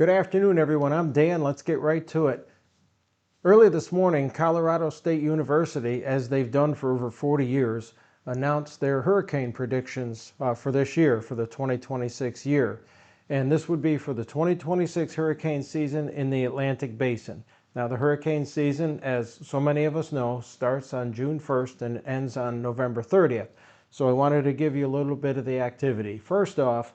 Good afternoon, everyone. I'm Dan. Let's get right to it. Early this morning, Colorado State University, as they've done for over 40 years, announced their hurricane predictions for this year, for the 2026 year. And this would be for the 2026 hurricane season in the Atlantic Basin. Now, the hurricane season, as so many of us know, starts on June 1st and ends on November 30th. So I wanted to give you a little bit of the activity. First off,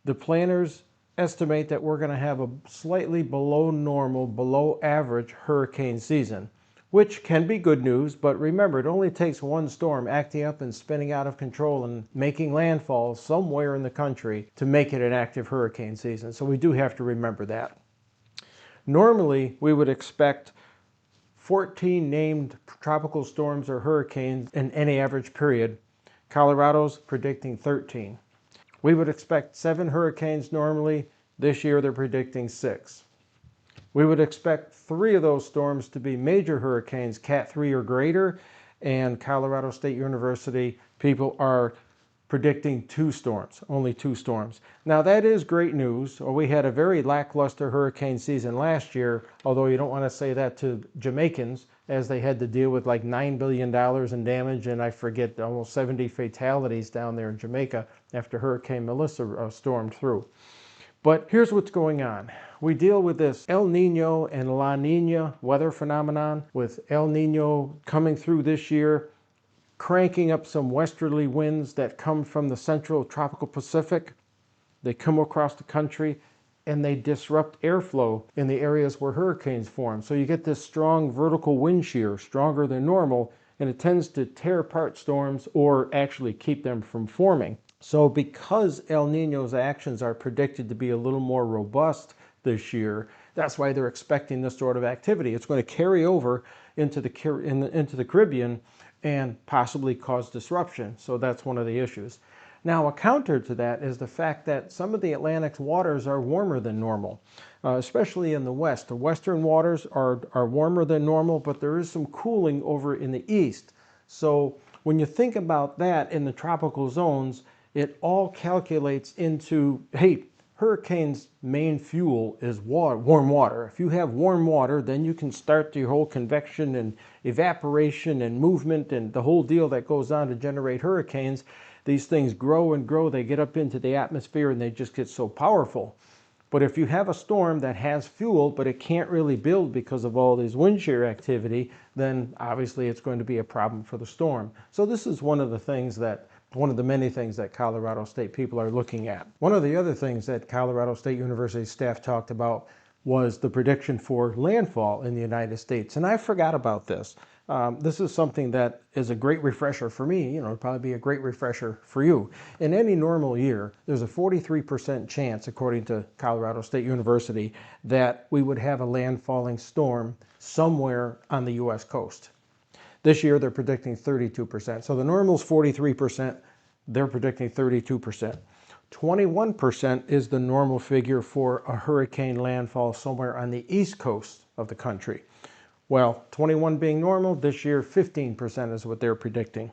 the planners estimate that we're going to have a slightly below normal, below average hurricane season, which can be good news, but remember, it only takes one storm acting up and spinning out of control and making landfall somewhere in the country to make it an active hurricane season. So we do have to remember that. Normally, we would expect 14 named tropical storms or hurricanes in any average period. Colorado's predicting 13. We would expect 7 hurricanes normally. This year they're predicting 6. We would expect 3 of those storms to be major hurricanes, Cat 3 or greater, and Colorado State University people are predicting 2 storms, only 2 storms. Now that is great news. We had a very lackluster hurricane season last year, although you don't want to say that to Jamaicans, as they had to deal with like $9 billion in damage and I forget almost 70 fatalities down there in Jamaica after Hurricane Melissa stormed through. But here's what's going on. We deal with this El Nino and La Nina weather phenomenon, with El Nino coming through this year, cranking up some westerly winds that come from the central tropical Pacific. They come across the country and they disrupt airflow in the areas where hurricanes form. So you get this strong vertical wind shear, stronger than normal, and it tends to tear apart storms or actually keep them from forming. So because El Nino's actions are predicted to be a little more robust this year, that's why they're expecting this sort of activity. It's going to carry over into the Caribbean and possibly cause disruption. So that's one of the issues. Now, a counter to that is the fact that some of the Atlantic waters are warmer than normal, especially in the west. The western waters are warmer than normal, but there is some cooling over in the east. So when you think about that in the tropical zones, it all calculates into, hey, hurricanes' main fuel is water, warm water. If you have warm water, then you can start your whole convection and evaporation and movement and the whole deal that goes on to generate hurricanes. These things grow and grow, they get up into the atmosphere and they just get so powerful. But if you have a storm that has fuel, but it can't really build because of all this wind shear activity, then obviously it's going to be a problem for the storm. So this is one of the many things that Colorado State people are looking at. One of the other things that Colorado State University staff talked about was the prediction for landfall in the United States. And I forgot about this. This is something that is a great refresher for me. It'll probably be a great refresher for you. In any normal year, there's a 43% chance, according to Colorado State University, that we would have a landfalling storm somewhere on the U.S. coast. This year, they're predicting 32%. So the normal's 43%. They're predicting 32%. 21% is the normal figure for a hurricane landfall somewhere on the east coast of the country. Well, 21 being normal, this year 15% is what they're predicting.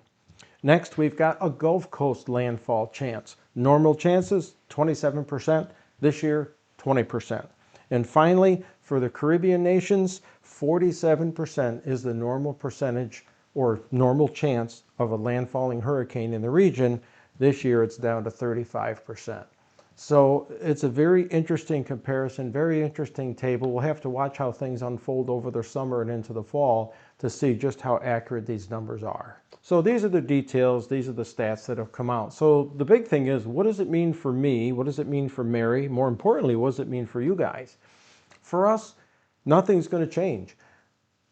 Next, we've got a Gulf Coast landfall chance. Normal chances, 27%. This year, 20%. And finally, for the Caribbean nations, 47% is the normal percentage or normal chance of a landfalling hurricane in the region. This year, it's down to 35%. So it's a very interesting comparison, very interesting table. We'll have to watch how things unfold over the summer and into the fall to see just how accurate these numbers are. So these are the details, these are the stats that have come out. So the big thing is, what does it mean for me? What does it mean for Mary? More importantly, what does it mean for you guys? For us, nothing's going to change.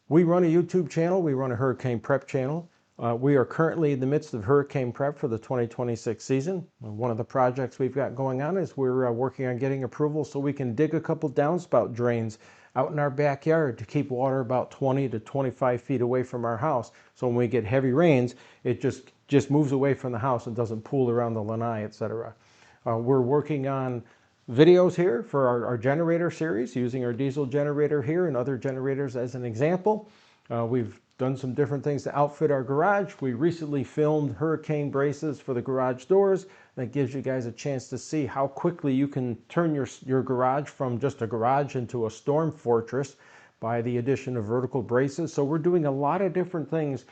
We run a YouTube channel, we run a hurricane prep channel. We are currently in the midst of hurricane prep for the 2026 season. One of the projects we've got going on is we're working on getting approval so we can dig a couple downspout drains out in our backyard to keep water about 20 to 25 feet away from our house. So when we get heavy rains, it just moves away from the house and doesn't pool around the lanai, etc. We're working on videos here for our generator series, using our diesel generator here and other generators as an example. We've done some different things to outfit our garage. We recently filmed hurricane braces for the garage doors. That gives you guys a chance to see how quickly you can turn your garage from just a garage into a storm fortress by the addition of vertical braces. So we're doing a lot of different things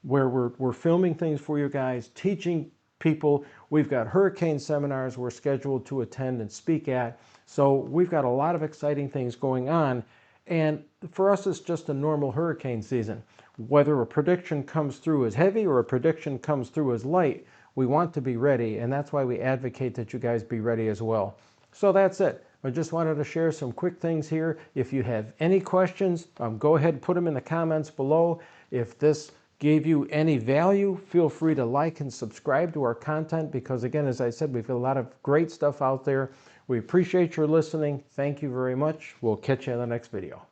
where we're filming things for you guys, teaching people. We've got hurricane seminars we're scheduled to attend and speak at. So we've got a lot of exciting things going on. And for us, it's just a normal hurricane season. Whether a prediction comes through as heavy or a prediction comes through as light, we want to be ready, and that's why we advocate that you guys be ready as well. So that's it. I just wanted to share some quick things here. If you have any questions, go ahead and put them in the comments below. If this gave you any value, feel free to like and subscribe to our content, because again, as I said, we've got a lot of great stuff out there. We appreciate your listening. Thank you very much. We'll catch you in the next video.